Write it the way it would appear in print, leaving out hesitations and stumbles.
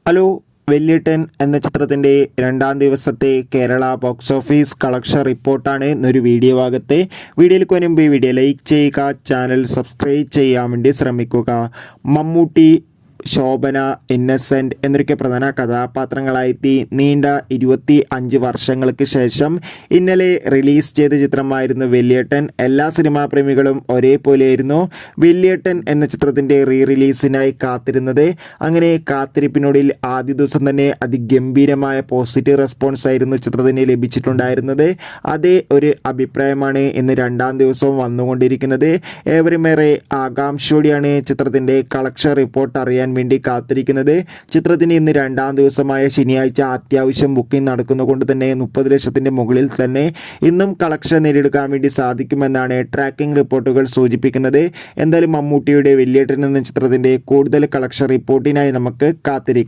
Hello. വല്യേട്ടൻ എന്ന ചിത്രത്തിൻ്റെ രണ്ടാം ദിവസത്തെ കേരള ബോക്സ് ഓഫീസ് കളക്ഷൻ റിപ്പോർട്ടാണ് ഇന്നൊരു വീഡിയോ ഭാഗത്തെ. വീഡിയോയിൽ മുൻപ് വീഡിയോ ലൈക്ക് ചെയ്യുക, ചാനൽ സബ്സ്ക്രൈബ് ചെയ്യാൻ വേണ്ടി ശ്രമിക്കുക. മമ്മൂട്ടി, ശോഭന, ഇന്നസെൻ്റ് എന്നൊക്കെ പ്രധാന കഥാപാത്രങ്ങളായെത്തി നീണ്ട 25 വർഷങ്ങൾക്ക് ശേഷം ഇന്നലെ റിലീസ് ചെയ്ത ചിത്രമായിരുന്നു വല്യേട്ടൻ. എല്ലാ സിനിമാ പ്രേമികളും ഒരേപോലെയായിരുന്നു വല്യേട്ടൻ എന്ന ചിത്രത്തിൻ്റെ റിലീസിനായി കാത്തിരുന്നത്. അങ്ങനെ കാത്തിരിപ്പിനൊടുവിൽ ആദ്യ ദിവസം തന്നെ അതിഗംഭീരമായ പോസിറ്റീവ് റെസ്പോൺസ് ആയിരുന്നു ചിത്രത്തിന് ലഭിച്ചിട്ടുണ്ടായിരുന്നത്. അതേ ഒരു അഭിപ്രായമാണ് ഇന്ന് രണ്ടാം ദിവസവും വന്നുകൊണ്ടിരിക്കുന്നത്. ഏവരുമേറെ ആകാംക്ഷയോടെയാണ് ചിത്രത്തിൻ്റെ കളക്ഷൻ റിപ്പോർട്ട് അറിയാൻ വേണ്ടി കാത്തിരിക്കുന്നത്. ചിത്രത്തിന് ഇന്ന് രണ്ടാം ദിവസമായ ശനിയാഴ്ച അത്യാവശ്യം ബുക്കിംഗ് നടക്കുന്നതുകൊണ്ട് തന്നെ 30 ലക്ഷത്തിൻ്റെ മുകളിൽ തന്നെ ഇന്നും കളക്ഷൻ നേടിയെടുക്കാൻ വേണ്ടി സാധിക്കുമെന്നാണ് ട്രാക്കിംഗ് റിപ്പോർട്ടുകൾ സൂചിപ്പിക്കുന്നത്. എന്തായാലും മമ്മൂട്ടിയുടെ വല്യേട്ടൻ എന്ന ചിത്രത്തിൻ്റെ കൂടുതൽ കളക്ഷൻ റിപ്പോർട്ടിനായി നമുക്ക് കാത്തിരിക്കാം.